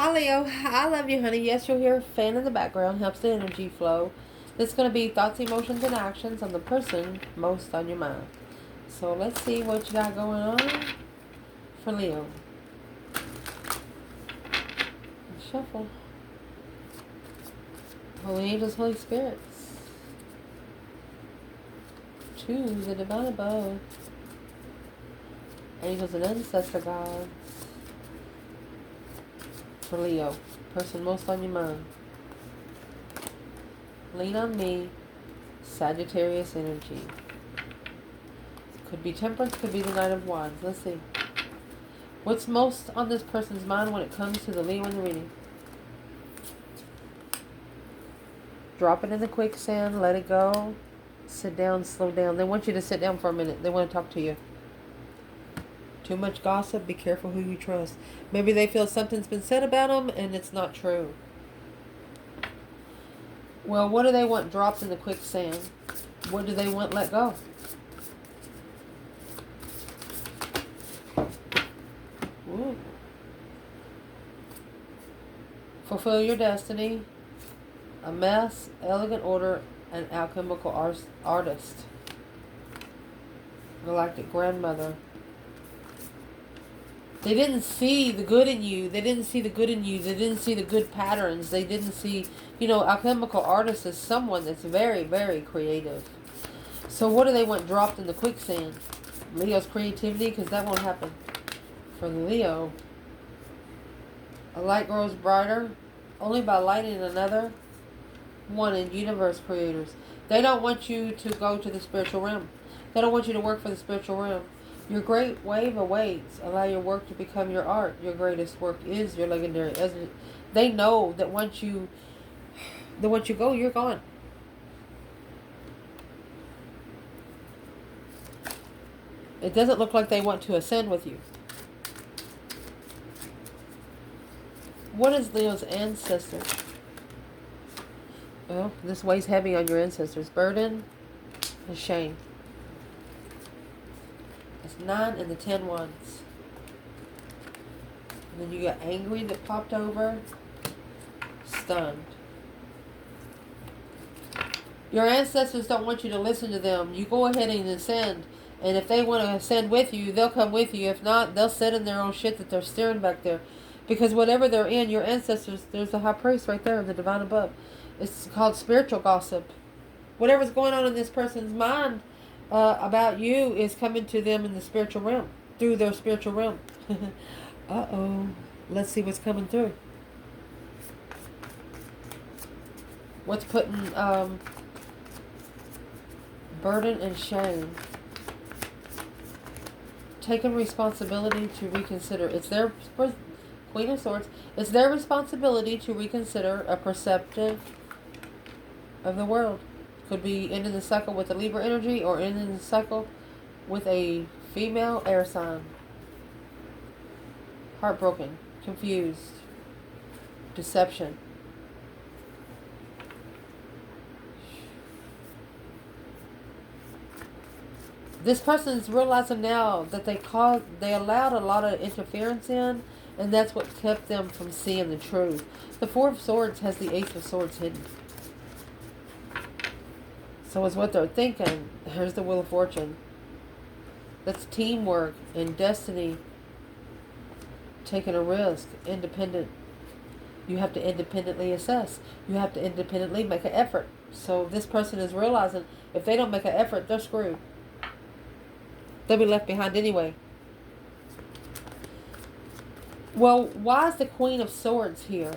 Hi Leo, I love you, honey. Yes, you'll hear a fan in the background, helps the energy flow. This is going to be thoughts, emotions, and actions on the person most on your mind. So let's see what you got going on for Leo. Shuffle. Holy angels, Holy Spirits. Choose the divine above. Angels and ancestor gods. For Leo, person most on your mind. Lean on me. Sagittarius energy. Could be Temperance, could be the Knight of Wands. Let's see. What's most on this person's mind when it comes to the Leo in the reading? Drop it in the quicksand. Let it go. Sit down. Slow down. They want you to sit down for a minute. They want to talk to you. Too much gossip. Be careful who you trust. Maybe they feel something's been said about them and it's not true. Well, what do they want dropped in the quicksand? What do they want let go? Ooh. Fulfill your destiny. A mess, elegant order, an alchemical artist. Galactic grandmother. They didn't see the good in you. They didn't see the good in you. They didn't see the good patterns. They didn't see, alchemical artist is someone that's very, very creative. So what do they want dropped in the quicksand? Leo's creativity, because that won't happen. For Leo, a light grows brighter only by lighting another. One in universe creators. They don't want you to go to the spiritual realm. They don't want you to work for the spiritual realm. Your great wave awaits. Allow your work to become your art. Your greatest work is your legendary essence. They know that once you go, you're gone. It doesn't look like they want to ascend with you. What is Leo's ancestor? Well, this weighs heavy on your ancestors. Burden and shame. It's 9 and the 10 wands. And then you got angry that popped over. Stunned. Your ancestors don't want you to listen to them. You go ahead and ascend. And if they want to ascend with you, they'll come with you. If not, they'll sit in their own shit that they're steering back there. Because whatever they're in, your ancestors, there's the high priest right there, the divine above. It's called spiritual gossip. Whatever's going on in this person's mind about you is coming to them in the spiritual realm. Through their spiritual realm. Uh-oh. Let's see what's coming through. What's putting burden and shame? Taking responsibility to reconsider. It's their Queen of Swords. It's their responsibility to reconsider a perceptive of the world. Could be ending the cycle with a Libra energy or ending the cycle with a female air sign. Heartbroken, confused, deception. This person's realizing now that they allowed a lot of interference in, and that's what kept them from seeing the truth. The Four of Swords has the Ace of Swords hidden. So is what they're thinking. Here's the Wheel of Fortune. That's teamwork and destiny. Taking a risk. Independent. You have to independently assess. You have to independently make an effort. So this person is realizing if they don't make an effort, they're screwed. They'll be left behind anyway. Well, why is the Queen of Swords here?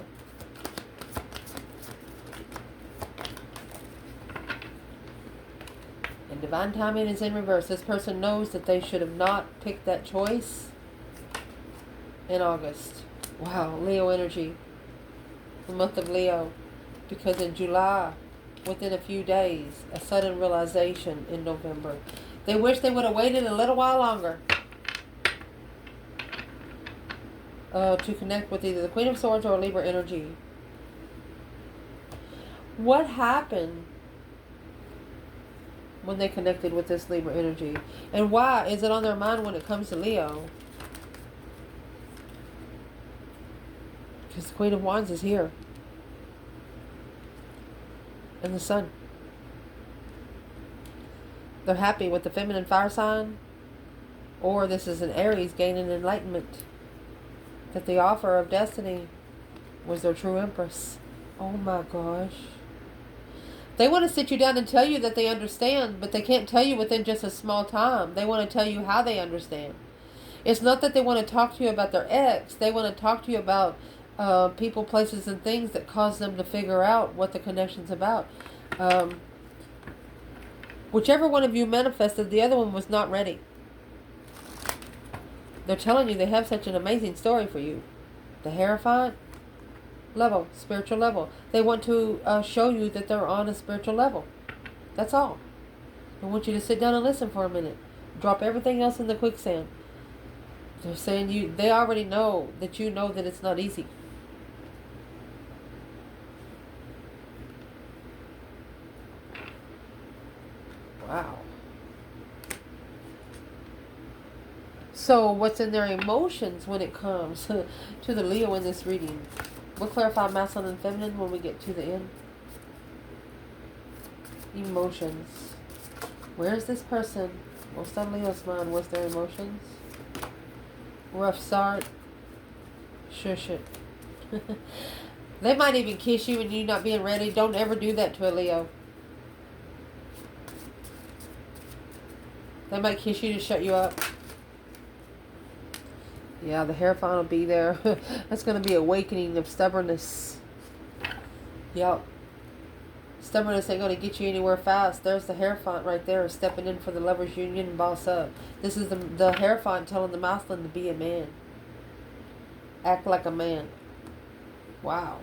And divine timing is in reverse. This person knows that they should have not picked that choice in August. Wow, Leo energy. The month of Leo. Because in July, within a few days, a sudden realization in November. They wish they would have waited a little while longer to connect with either the Queen of Swords or Libra energy. What happened when they connected with this Libra energy? And why is it on their mind when it comes to Leo? Because the Queen of Wands is here. And the Sun. They're happy with the feminine fire sign. Or this is an Aries gaining enlightenment. That the offer of destiny was their true empress. Oh my gosh. They want to sit you down and tell you that they understand, but they can't tell you within just a small time. They want to tell you how they understand. It's not that they want to talk to you about their ex. They want to talk to you about people, places, and things that cause them to figure out what the connection's about. Whichever one of you manifested, the other one was not ready. They're telling you they have such an amazing story for you. The Hierophant level, spiritual level. They want to show you that they're on a spiritual level. That's all. They want you to sit down and listen for a minute. Drop everything else in the quicksand. They're saying they already know that you know that it's not easy. Wow. So what's in their emotions when it comes to the Leo in this reading? We'll clarify masculine and feminine when we get to the end. Emotions. Where's this person? What's on Leo's mind? What's their emotions? Rough start. Shush it. They might even kiss you and you not being ready. Don't ever do that to a Leo. They might kiss you to shut you up. Yeah, the Hierophant will be there. That's going to be awakening of stubbornness. Yep. Stubbornness ain't going to get you anywhere fast. There's the Hierophant right there stepping in for the lovers union and boss up. This is the Hierophant telling the masculine to be a man. Act like a man. Wow.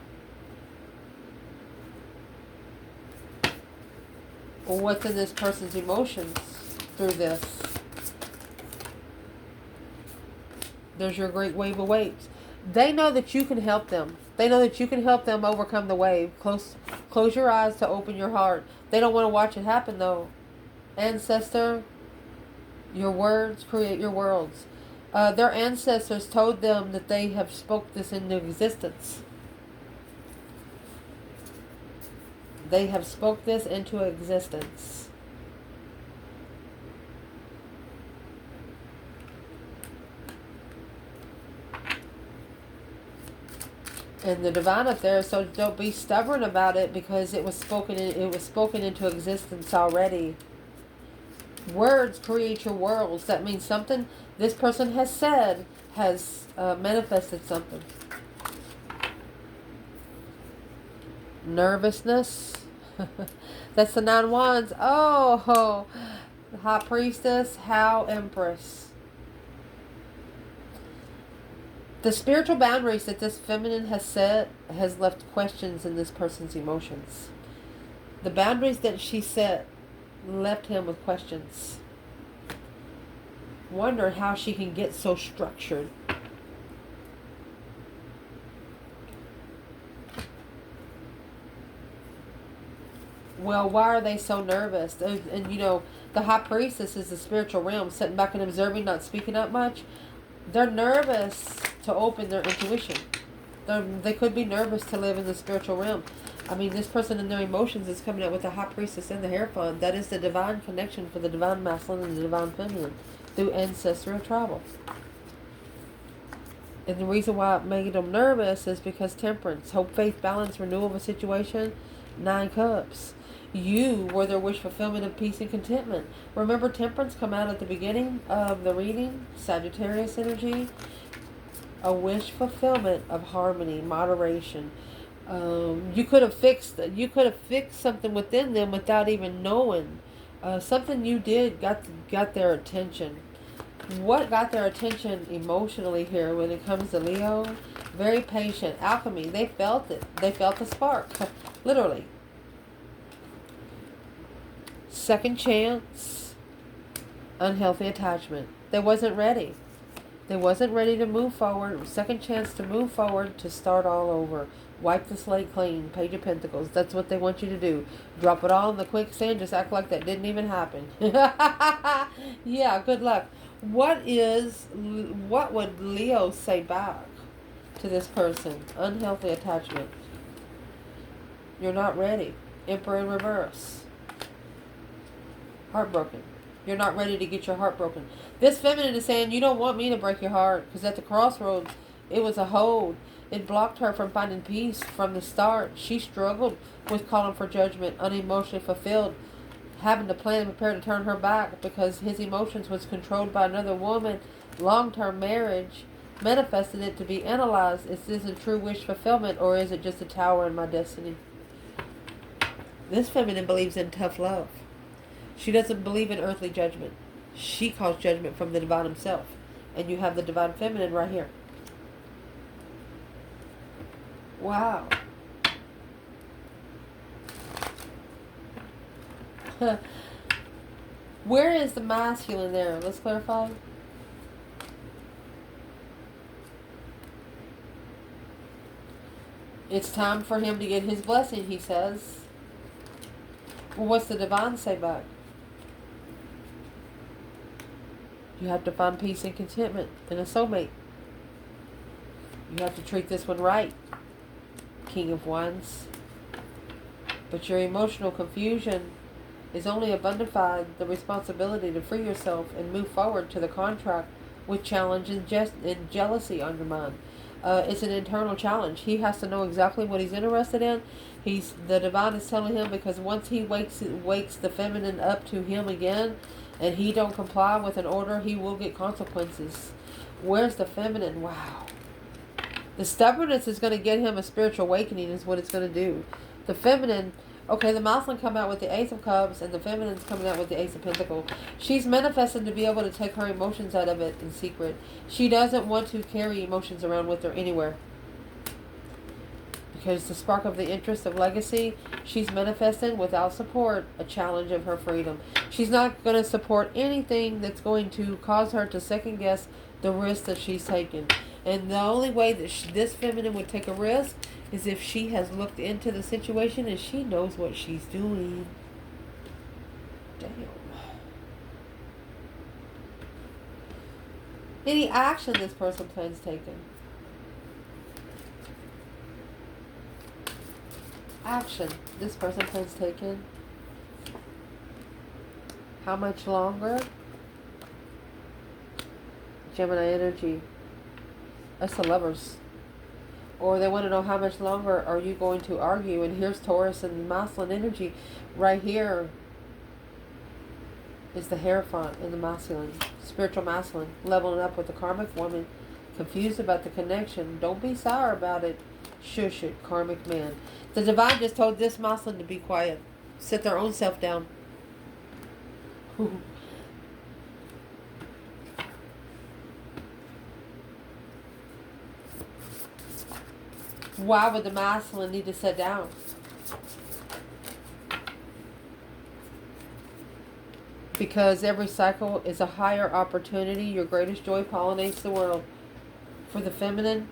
Well, what's in this person's emotions through this? There's your great wave of waves. They know that you can help them. They know that you can help them overcome the wave. Close your eyes to open your heart. They don't want to watch it happen though. Ancestor, your words create your worlds. Their ancestors told them that they have spoke this into existence. They have spoke this into existence. And the divine up there, so don't be stubborn about it because it was spoken into existence already. Words create your worlds. That means something this person has said has manifested something. Nervousness. That's the 9 Wands. Oh, the High Priestess, How Empress. The spiritual boundaries that this feminine has set has left questions in this person's emotions. The boundaries that she set left him with questions. Wonder how she can get so structured. Well, why are they so nervous? And you know, the High Priestess is the spiritual realm, sitting back and observing, not speaking up much. They're nervous to open their intuition. They could be nervous to live in the spiritual realm. I mean, this person in their emotions is coming out with the High Priestess and the Hierophant. That is the divine connection for the divine masculine and the divine feminine through ancestral travel. And the reason why it made them nervous is because temperance, hope, faith, balance, renewal of a situation, 9 Cups. You were their wish fulfillment of peace and contentment. Remember, temperance come out at the beginning of the reading, Sagittarius energy. A wish fulfillment of harmony, moderation. You could have fixed something within them without even knowing. Something you did got their attention. What got their attention emotionally here when it comes to Leo? Very patient. Alchemy. They felt it. They felt the spark. Literally. Second chance. Unhealthy attachment. They wasn't ready. They wasn't ready to move forward. Second chance to move forward, to start all over. Wipe the slate clean. Page of Pentacles. That's what they want you to do. Drop it all in the quicksand. Just act like that didn't even happen. Yeah, good luck. What would Leo say back to this person. Unhealthy attachment. You're not ready. Emperor in reverse. Heartbroken. You're not ready to get your heart broken. This feminine is saying, you don't want me to break your heart. Because at the crossroads, it was a hold. It blocked her from finding peace from the start. She struggled with calling for judgment, unemotionally fulfilled, having to plan and prepare to turn her back because his emotions was controlled by another woman. Long-term marriage manifested it to be analyzed. Is this a true wish fulfillment, or is it just a tower in my destiny? This feminine believes in tough love. She doesn't believe in earthly judgment. She calls judgment from the divine himself. And you have the divine feminine right here. Wow. Where is the masculine there? Let's clarify. It's time for him to get his blessing, he says. Well, what's the divine say back? You have to find peace and contentment in a soulmate. You have to treat this one right, King of Wands. But your emotional confusion is only abundified the responsibility to free yourself and move forward to the contract with challenge and jealousy on your mind. It's an internal challenge. He has to know exactly what he's interested in. The divine is telling him, because once he wakes the feminine up to him again, and he don't comply with an order, he will get consequences. Where's the feminine? Wow. The stubbornness is going to get him a spiritual awakening, is what it's going to do. The feminine, okay, the masculine come out with the Ace of Cups, and the feminine's coming out with the Ace of Pentacles. She's manifested to be able to take her emotions out of it in secret. She doesn't want to carry emotions around with her anywhere. Because the spark of the interest of legacy, she's manifesting without support a challenge of her freedom. She's not going to support anything that's going to cause her to second guess the risk that she's taken. And the only way that this feminine would take a risk is if she has looked into the situation and she knows what she's doing. Damn. Any action this person plans taking. Action this person plans taking. How much longer? Gemini energy. That's the Lovers. Or they want to know how much longer are you going to argue. And here's Taurus and masculine energy. Right here is the Hierophant in the masculine. Spiritual masculine. Leveling up with the karmic woman. Confused about the connection. Don't be sour about it. Shush it, karmic man. The divine just told this masculine to be quiet. Sit their own self down. Why would the masculine need to sit down? Because every cycle is a higher opportunity. Your greatest joy pollinates the world. For the feminine,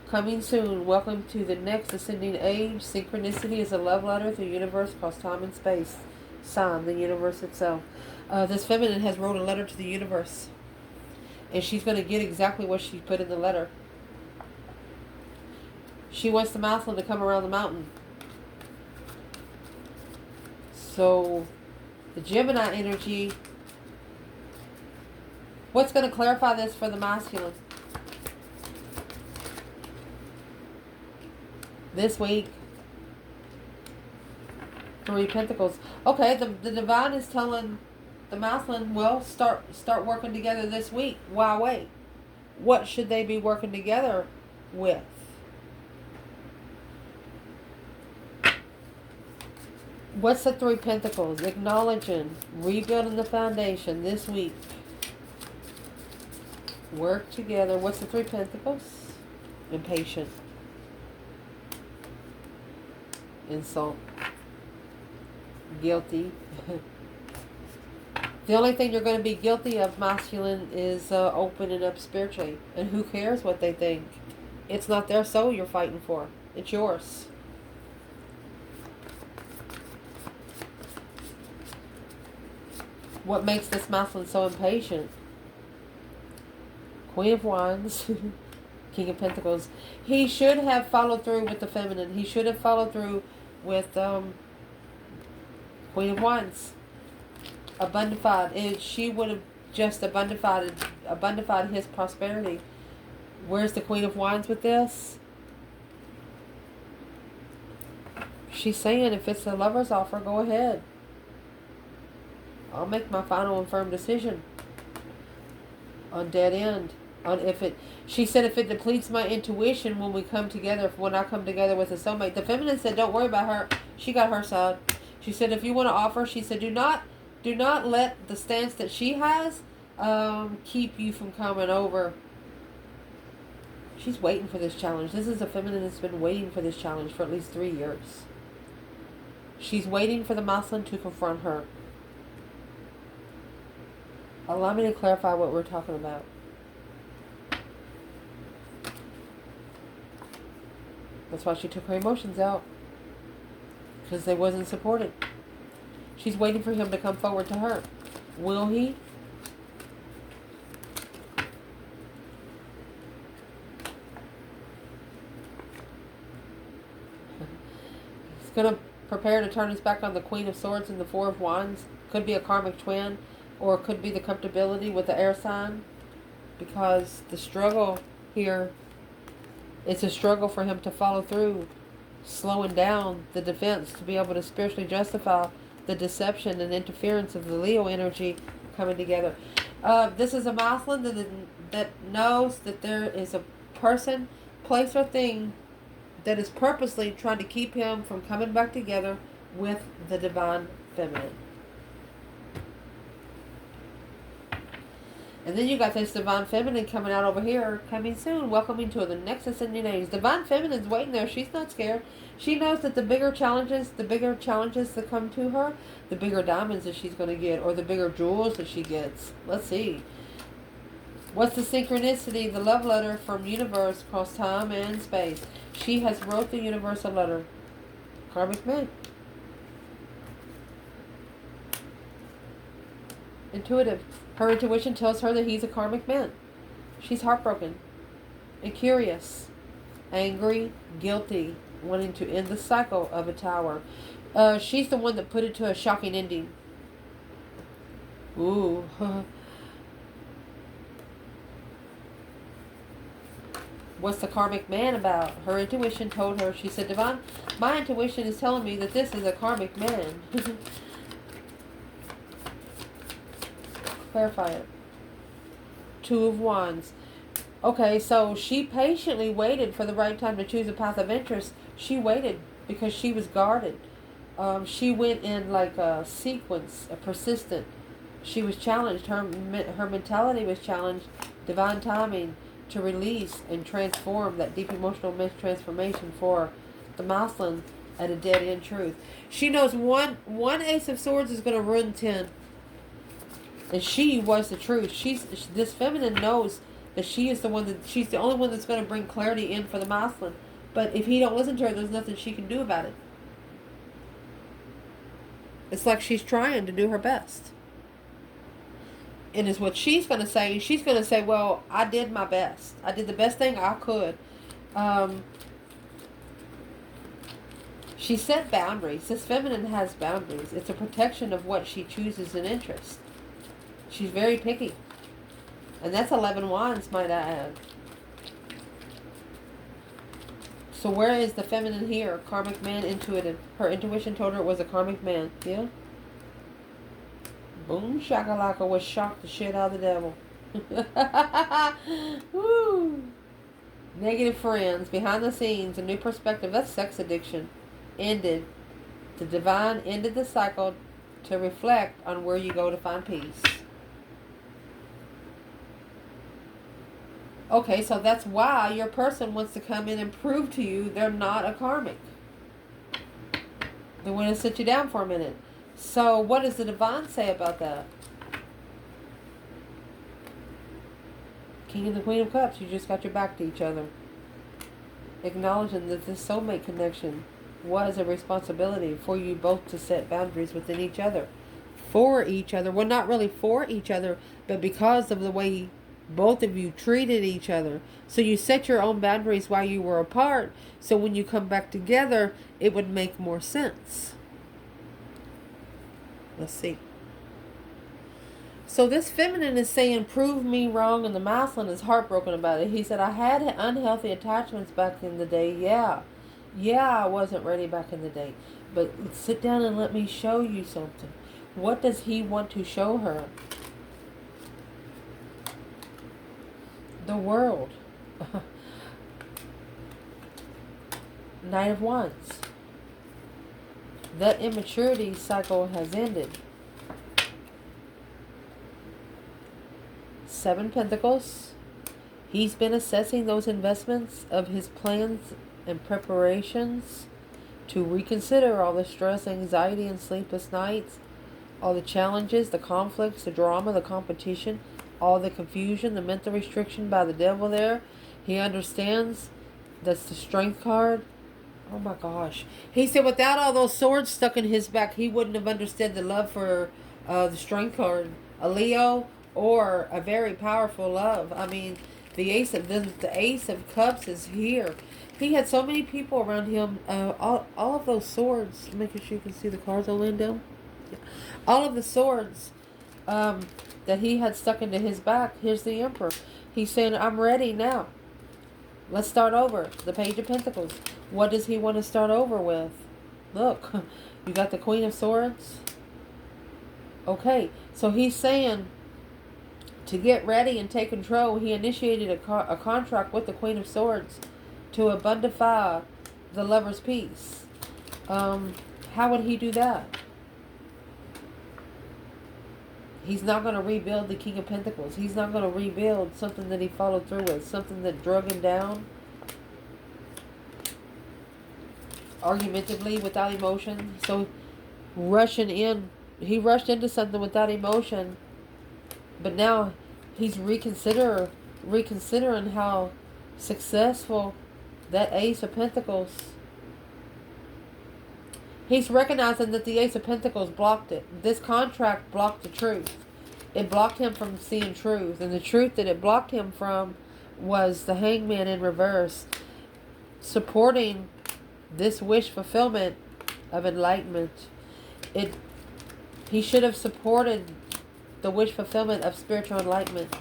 coming soon. Welcome to the next ascending age. Synchronicity is a love letter through the universe across time and space. Sign, the universe itself. This feminine has wrote a letter to the universe. And she's going to get exactly what she put in the letter. She wants the masculine to come around the mountain. So, the Gemini energy. What's going to clarify this for the masculine? This week. 3 Pentacles. Okay, the divine is telling the masculine, well, start working together this week. Why wait? What should they be working together with? What's the 3 Pentacles? Acknowledging, rebuilding the foundation this week. Work together. What's the 3 Pentacles? Impatient. Insult. Guilty. The only thing you're going to be guilty of, masculine, is opening up spiritually. And who cares what they think? It's not their soul you're fighting for. It's yours. What makes this masculine so impatient? Queen of Wands. King of Pentacles. He should have followed through with the feminine. He should have followed through with Queen of Wands. Abundified. She would have just abundified his prosperity. Where's the Queen of Wands with this? She's saying if it's a lover's offer, go ahead. I'll make my final and firm decision on dead end. She said if it depletes my intuition when we come together, when I come together with a soulmate. The feminine said don't worry about her. She got her side. She said if you want to offer, she said do not let the stance that she has keep you from coming over. She's waiting for this challenge. This is a feminine that's been waiting for this challenge for at least 3 years. She's waiting for the masculine to confront her. Allow me to clarify what we're talking about. That's why she took her emotions out. Because they wasn't supported. She's waiting for him to come forward to her. Will he? He's going to prepare to turn his back on the Queen of Swords and the Four of Wands. Could be a karmic twin. Or it could be the comfortability with the air sign. Because the struggle here, it's a struggle for him to follow through. Slowing down the defense to be able to spiritually justify the deception and interference of the Leo energy coming together. This is a masculine that knows that there is a person, place, or thing that is purposely trying to keep him from coming back together with the divine feminine. And then you got this divine feminine coming out over here, coming soon, welcoming to the next ascending age. Divine feminine's waiting there. She's not scared. She knows that the bigger challenges that come to her, the bigger diamonds that she's going to get, or the bigger jewels that she gets. Let's see. What's the synchronicity? The love letter from universe across time and space. She has wrote the universe a letter. Karmic man. Intuitive. Her intuition tells her that he's a karmic man. She's heartbroken and curious, angry, guilty, wanting to end the cycle of a tower. She's the one that put it to a shocking ending. Ooh. What's the karmic man about? Her intuition told her, she said, Divine, my intuition is telling me that this is a karmic man. Clarify it. Two of Wands. Okay, so she patiently waited for the right time to choose a path of interest. She waited because she was guarded. She went in like a sequence, a persistent. She was challenged. Her mentality was challenged. Divine timing to release and transform that deep emotional transformation for the masculine at a dead end truth. She knows one Ace of Swords is going to ruin 10. And she was the truth. This feminine knows that she is the one that she's the only one that's going to bring clarity in for the masculine. But if he don't listen to her, there's nothing she can do about it. It's like she's trying to do her best. And is what she's going to say. She's going to say, well, I did my best. I did the best thing I could. She set boundaries. This feminine has boundaries. It's a protection of what she chooses in interest. She's very picky. And that's 11 wands, might I add. So where is the feminine here? Karmic man, intuitive. Her intuition told her it was a karmic man. Yeah? Boom shakalaka was shocked the shit out of the devil. Woo! Negative friends. Behind the scenes. A new perspective. That's sex addiction. Ended. The divine ended the cycle to reflect on where you go to find peace. Okay, so that's why your person wants to come in and prove to you they're not a karmic. They want to sit you down for a minute. So what does the divine say about that? King and the Queen of Cups, you just got your back to each other. Acknowledging that this soulmate connection was a responsibility for you both to set boundaries within each other. For each other. Well, not really for each other, but because of the way Both of you treated each other. So you set your own boundaries while you were apart. So when you come back together, it would make more sense. Let's see. So this feminine is saying, prove me wrong, and the masculine is heartbroken about it. He said, I had unhealthy attachments back in the day. Yeah. Yeah, I wasn't ready back in the day. But sit down and let me show you something. What does he want to show her? The world. Knight of Wands. That immaturity cycle has ended. 7 Pentacles. He's been assessing those investments of his plans and preparations to reconsider all the stress, anxiety, and sleepless nights, all the challenges, the conflicts, the drama, the competition, all the confusion, the mental restriction by the devil there. He understands. That's the Strength card. Oh my gosh. He said without all those swords stuck in his back, he wouldn't have understood the love for the Strength card. A Leo or a very powerful love. I mean, the Ace of Cups is here. He had so many people around him. All of those swords. Making sure you can see the cards on laying down. Yeah. All of the swords that he had stuck into his back. Here's the Emperor. He's saying, I'm ready now. Let's start over. The Page of Pentacles. What does he want to start over with? Look, you got the Queen of Swords. Okay, so he's saying to get ready and take control, he initiated a contract with the Queen of Swords to abundify the Lover's Peace. How would he do that? He's not going to rebuild the King of Pentacles. He's not going to rebuild something that he followed through with, something that drug him down. Argumentatively, without emotion. So, rushing in. He rushed into something without emotion. But now, he's reconsidering how successful that Ace of Pentacles. He's recognizing that the Ace of Pentacles blocked it. This contract blocked the truth. It blocked him from seeing truth. And the truth that it blocked him from was the Hangman in reverse. Supporting this wish fulfillment of enlightenment. He should have supported the wish fulfillment of spiritual enlightenment.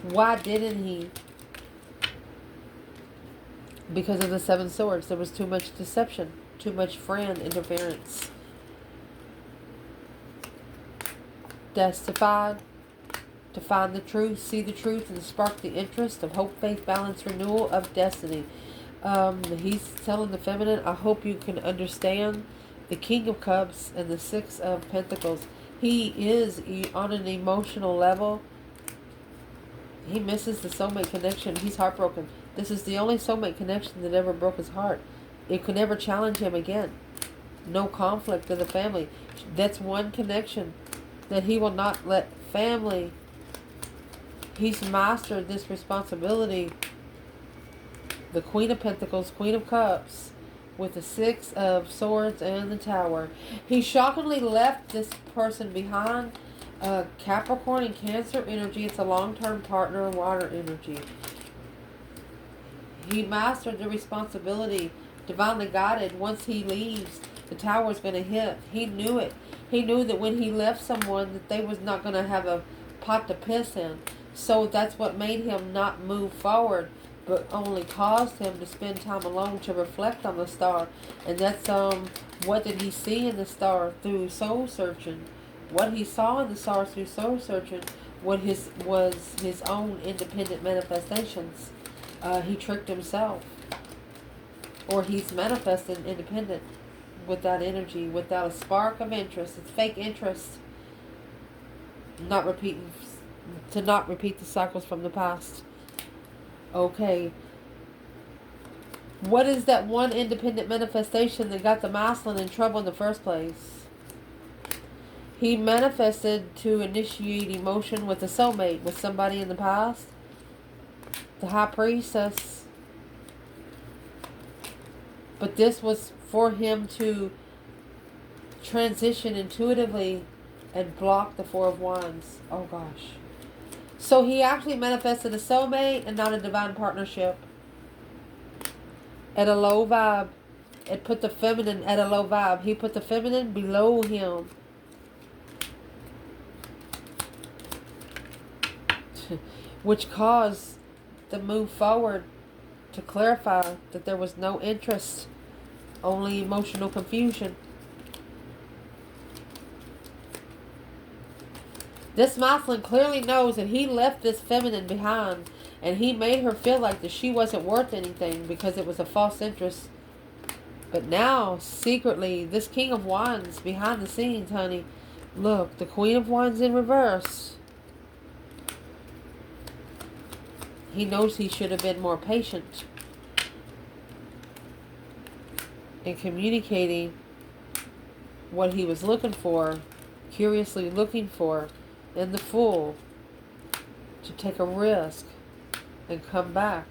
Why didn't he? Because of the 7 swords. There was too much deception. Too much friend interference. Testified to find the truth, see the truth, and spark the interest of hope, faith, balance, renewal of destiny. He's telling the feminine, I hope you can understand the King of Cups and the 6 of Pentacles. He is on an emotional level. He misses the soulmate connection. He's heartbroken. This is the only soulmate connection that ever broke his heart. It could never challenge him again. No conflict in the family. That's one connection that he will not let family. He's mastered this responsibility. The Queen of Pentacles, Queen of Cups, with the 6 of Swords and the Tower. He shockingly left this person behind. Capricorn and Cancer energy. It's a long-term partner, water energy. He mastered the responsibility. Divinely guided. Once he leaves, the Tower is going to hit. He knew it. He knew that when he left someone, that they was not going to have a pot to piss in. So that's what made him not move forward, but only caused him to spend time alone to reflect on the star. And that's what did he see in the star through soul searching? What he saw in the star through soul searching was his own independent manifestations. He tricked himself. Or he's manifested independent without energy, without a spark of interest. It's fake interest. To not repeat the cycles from the past. Okay. What is that one independent manifestation that got the masculine in trouble in the first place? He manifested to initiate emotion with a soulmate, with somebody in the past. The High Priestess. But this was for him to transition intuitively and block the 4 of Wands. Oh gosh. So he actually manifested a soulmate and not a divine partnership. At a low vibe. It put the feminine at a low vibe. He put the feminine below him. Which caused the move forward to clarify that there was no interest, only emotional confusion. This masculine clearly knows that he left this feminine behind, and he made her feel like that she wasn't worth anything because it was a false interest. But now, secretly, this King of Wands behind the scenes, honey, look, the Queen of Wands in reverse. He knows he should have been more patient in communicating what he was looking for, curiously looking for, in the Fool, to take a risk and come back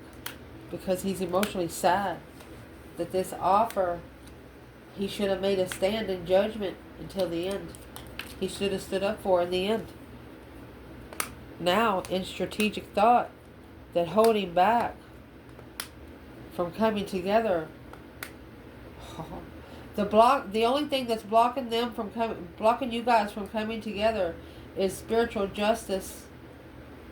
because he's emotionally sad that this offer, he should have made a stand in judgment until the end. He should have stood up for in the end. Now, in strategic thought, that holding back from coming together, the only thing that's blocking them from blocking you guys from coming together is spiritual justice.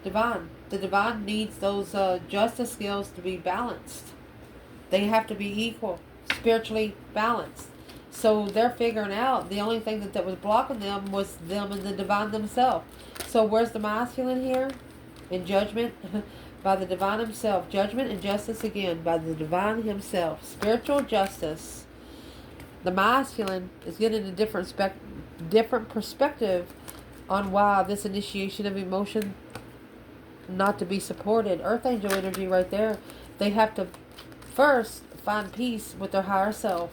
Divine. The divine needs those justice skills to be balanced. They have to be equal, spiritually balanced. So they're figuring out the only thing that was blocking them was them and the divine themselves. So where's the masculine here? In judgment by the divine himself. Judgment and justice again by the divine himself. Spiritual justice. The masculine is getting a different perspective on why this initiation of emotion not to be supported. Earth angel energy right there. They have to first find peace with their higher self.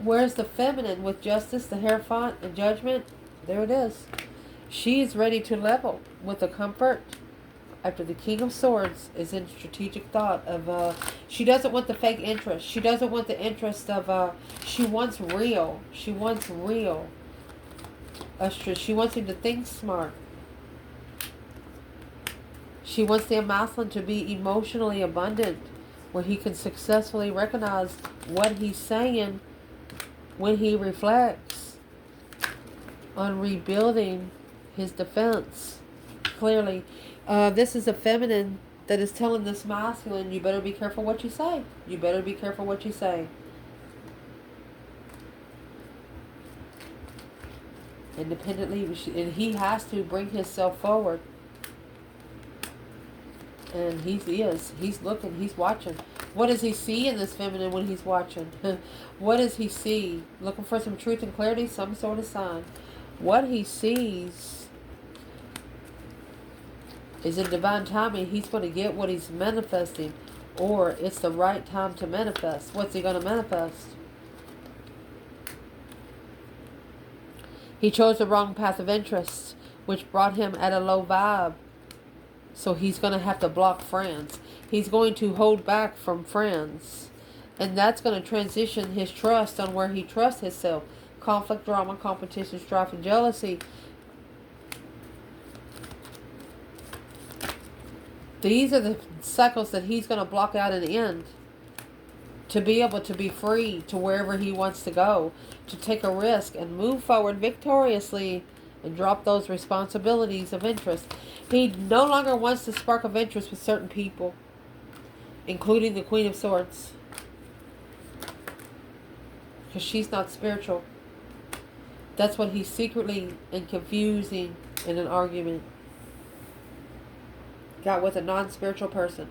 Where's the feminine with justice, the Hierophant, and judgment? There it is. She is ready to level with the comfort after the King of Swords is in strategic thought of, she doesn't want the fake interest. She doesn't want the interest of, she wants real. She wants real. She wants him to think smart. She wants the masculine to be emotionally abundant, where he can successfully recognize what he's saying when he reflects on rebuilding his defense. Clearly, this is a feminine that is telling this masculine, you better be careful what you say. You better be careful what you say. Independently, and he has to bring himself forward. And he is. He's looking. He's watching. What does he see in this feminine when he's watching? What does he see? Looking for some truth and clarity, some sort of sign. What he sees is in divine timing. He's going to get what he's manifesting. Or it's the right time to manifest. What's he going to manifest? He chose the wrong path of interest, which brought him at a low vibe. So he's going to have to block friends. He's going to hold back from friends. And that's going to transition his trust on where he trusts himself. Conflict, drama, competition, strife, and jealousy. These are the cycles that he's going to block out in the end. To be able to be free to wherever he wants to go. To take a risk and move forward victoriously and drop those responsibilities of interest. He no longer wants the spark of interest with certain people, including the Queen of Swords, because she's not spiritual. That's what he's secretly and confusing in an argument got with a non-spiritual person.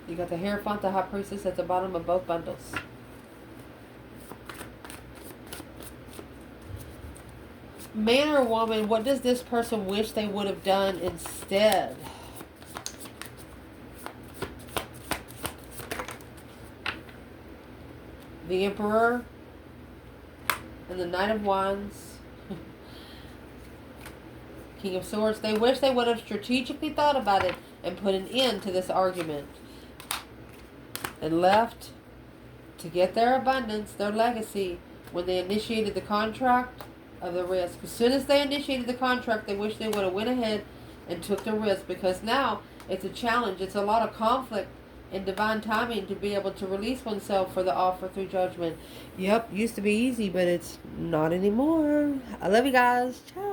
You got the Hierophant, the High Priestess at the bottom of both bundles. Man or woman, what does this person wish they would have done instead? The Emperor and the Knight of Wands. King of Swords. They wish they would have strategically thought about it and put an end to this argument. And left to get their abundance, their legacy, when they initiated the contract of the risk. As soon as they initiated the contract, they wish they would have went ahead and took the risk, because now it's a challenge. It's a lot of conflict in divine timing to be able to release oneself for the offer through judgment. Yep, used to be easy, but it's not anymore. I love you guys. Ciao.